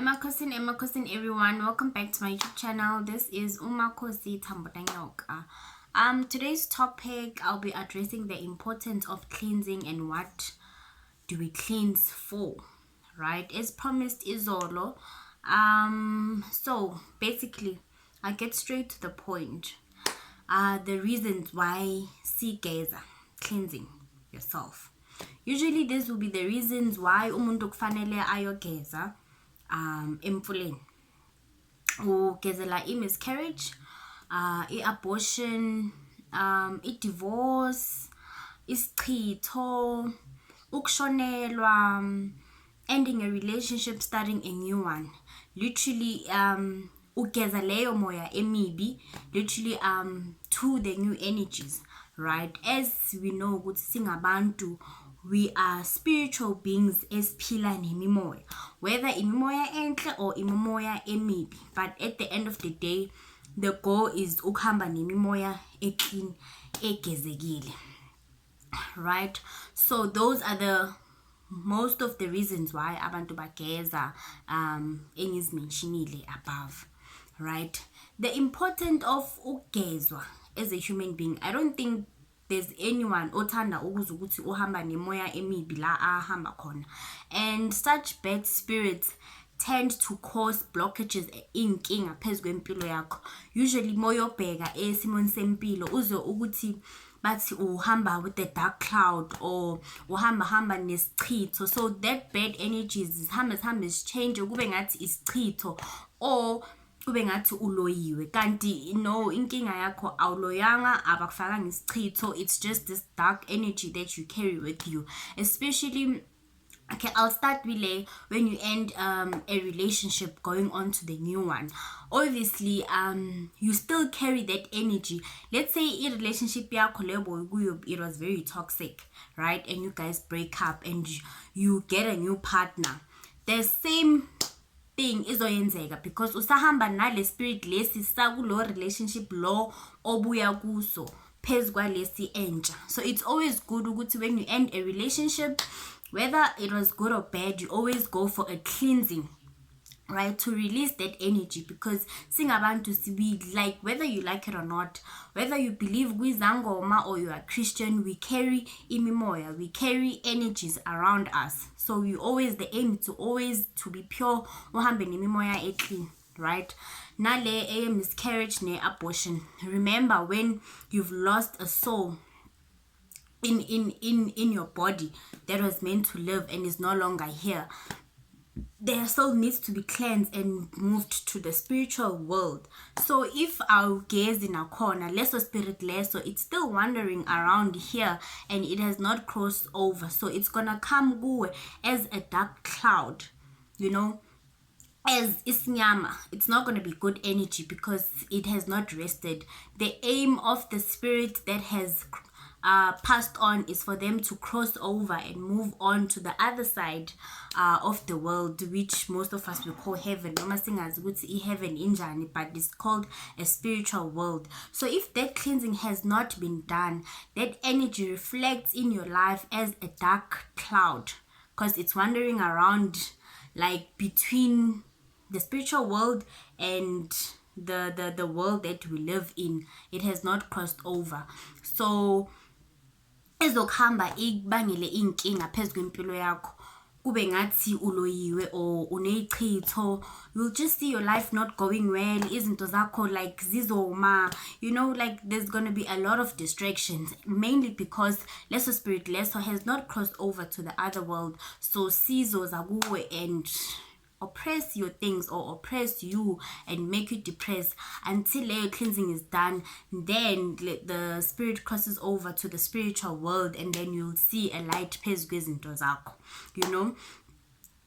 Emakosin everyone, welcome back to my YouTube channel. This is Umakosi Tambodanyoka. Today's topic, I'll be addressing the importance of cleansing and what do we cleanse for, right? As promised, Izolo. So basically, I get straight to the point. The reasons why sigeza, cleansing yourself. Usually these will be the reasons why umuntu kufanele ayogeza emfuleni. Ugezela i-miscarriage, i-abortion, i-divorce, isichitho, ukushonelwa, ending a relationship, starting a new one. Literally ugeza leyo moya emibi, literally to the new energies, right? As we know ukuthi singabantu, we are spiritual beings esiphila nemimoya, whether imimoya enhle or imimoya emibi, but at the end of the day the goal is ukuhamba nemimoya eclean, egezekile, right? So those are the most of the reasons why abantu bageza engizimentionile above, right? The importance of ugezwa as a human being, I don't think there's anyone othanda ukuthi uhamba nemoya emibi la ahamba khona, and such bad spirits tend to cause blockages, inkinga phezu kwempilo yakho. Usually moya obheka esimoni sempilo uzwe ukuthi bathi uhamba with the dark cloud or uhamba nesichitho, so that bad energies zihamba change kube ngathi isichitho or kube ngathi uloyiwe, kanti no, inkinga yakho awuloyanga, abakufakanga isichitho. It's just this dark energy that you carry with you, especially. Okay, I'll start with when you end a relationship going on to the new one. Obviously, you still carry that energy. Let's say a relationship it was very toxic, right? And you guys break up and you get a new partner. The same thing izoyenzeka because usahamba nale spirit lesi sakulo relationship lo obuya kuso phezu kwalesi entsha. So it's always good ukuthi when you end a relationship, whether it was good or bad, you always go for a cleansing, right, to release that energy, because singabantu sibi, like, whether you like it or not, whether you believe kwizangoma or you are Christian, we carry imimoya, we carry energies around us. So we always, the aim to always to be pure, uhambe nemimoya clean, right? Nale a miscarriage ne abortion, remember when you've lost a soul in your body that was meant to live and is no longer here, their soul needs to be cleansed and moved to the spiritual world. So if our gaze in our corner, leso spirit leso, it's still wandering around here and it has not crossed over, so it's gonna come guwe as a dark cloud, you know, as isnyama. It's not going to be good energy because it has not rested. The aim of the spirit that has passed on is for them to cross over and move on to the other side of the world, which most of us will call heaven. Noma singazi ukuthi heaven injani, but it's called a spiritual world. So if that cleansing has not been done, that energy reflects in your life as a dark cloud, because it's wandering around like between the spiritual world and the world that we live in. It has not crossed over. So ezokuhamba ikubangele inkinga phezu kwempilo yakho, kube ngathi uloyiwe or uneichitho, you'll just see your life not going well, izinto zakho like zizoma, you know, like there's going to be a lot of distractions, mainly because leso spirit leso has not crossed over to the other world. So sizo zakuwe and oppress your things or oppress you and make you depressed until your cleansing is done. Then the spirit crosses over to the spiritual world and then you'll see a light phezu kwezinto zakho, you know.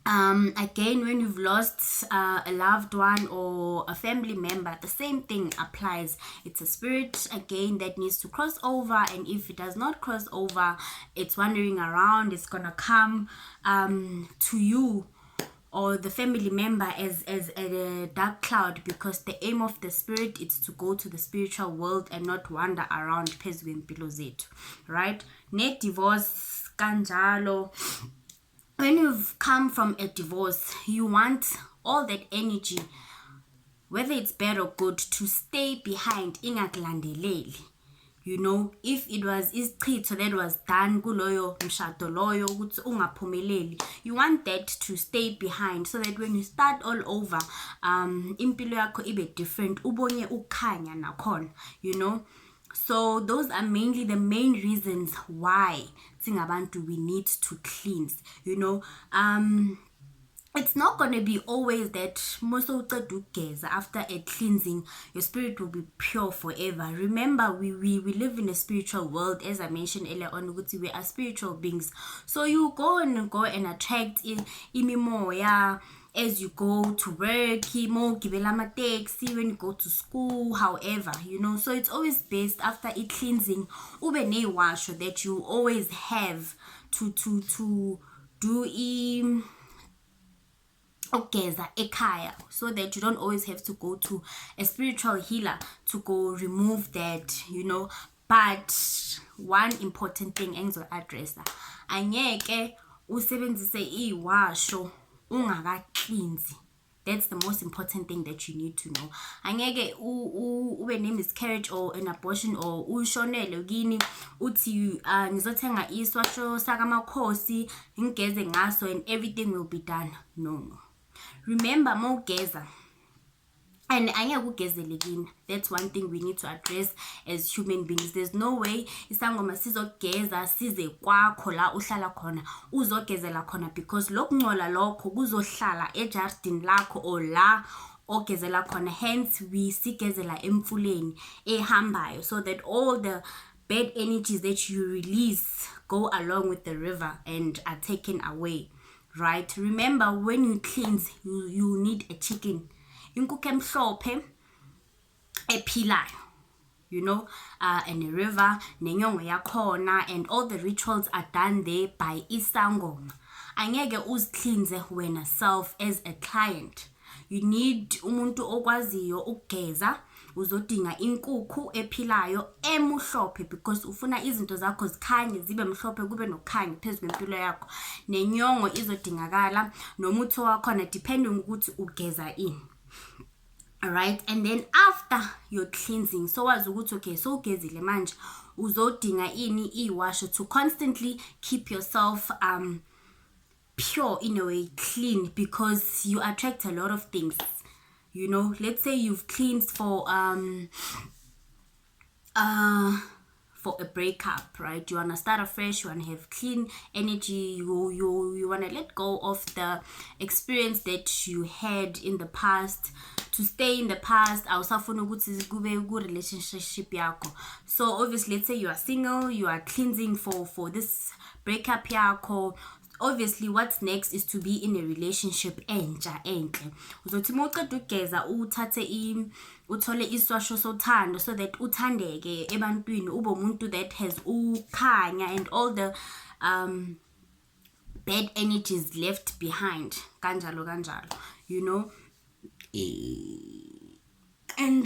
Again, when you've lost a loved one or a family member, the same thing applies. It's a spirit again that needs to cross over, and if it does not cross over, it's wandering around. It's gonna come to you or the family member as a dark cloud, because the aim of the spirit is to go to the spiritual world and not wander around phezu kwempilo zethu, right? Ne divorce kanjalo, when you've come from a divorce, you want all that energy, whether it's bad or good, to stay behind, ingakulandeleli. You know, if it was isichitho that was done kuloyo mshado loyo ukuthi ungaphumeleli, you want that to stay behind, so that when you start all over, impilo yakho ibe different, ubonye ukukhanya nakhona, you know. So those are mainly the main reasons why singabantu we need to cleanse, you know. It's not going to be always that most of the after a cleansing your spirit will be pure forever. Remember, we live in a spiritual world, as I mentioned earlier on. We are spiritual beings, so you go and attract imimoya as you go to work, taxi, when you go to school, however, you know. So it's always best after a cleansing ube ne wash that you always have to do ogeza ekhaya, so that you don't always have to go to a spiritual healer to go remove that, you know. But one important thing engizo addressa, angeke usebenzise iwasho ungaka cleanse. That's the most important thing that you need to know. Angeke ube ne miscarriage or an abortion or ushonele kini uthi ngizothenga iswasho sakamakhosi ngigeze ngaso and everything will be done. No. Remember, mawugeza, and angeke ugezele kini. That's one thing we need to address as human beings. There's no way isangoma sizogeza size kwakho la uhlala khona uzogezela khona, because lokungcola lokho kuzohlala ejardini lakho or la ogezela khona. Hence we sigezela emfuleni ehambayo, so that all the bad energies that you release go along with the river and are taken away. Right? Remember, when you cleanse, you need a chicken. Inkukhu emhlophe ephilayo, you know, and a river, nenyongo yakhona, and all the rituals are done there by isangoma. Angeke uzicleanse wena self as a client. You need umuntu okwaziyo ukugeza. Uzodinga inkukhu ephilayo emuhlophe, because ufuna izinto zakho zikhanye zibe mhlophe, kube nokhanya phezulu kwempilo yakho. Nenyongo izodingakala, nomuthi wakhona depending ukuthi ugeza ini. Alright, and then after your cleansing, so wazi ukuthi okay, so ugezile manje, uzodinga ini iwasho to constantly keep yourself pure, in a way clean, because you attract a lot of things. You know, let's say you've cleansed for a breakup, right? You want to start afresh, you want to have clean energy, you want to let go of the experience that you had in the past, to stay in the past. Awusafuna ukuthi kube ku relationship yakho. So obviously, let's say you are single, you are cleansing for this breakup yakho. Obviously, what's next is to be in a relationship enhle. Uzothi mawuqeda ukugeza uthole iswasho sothando, so that uthandeke ebantwini, ube umuntu that has ukhanya and all the bad energies left behind, kanjalo, you know. And then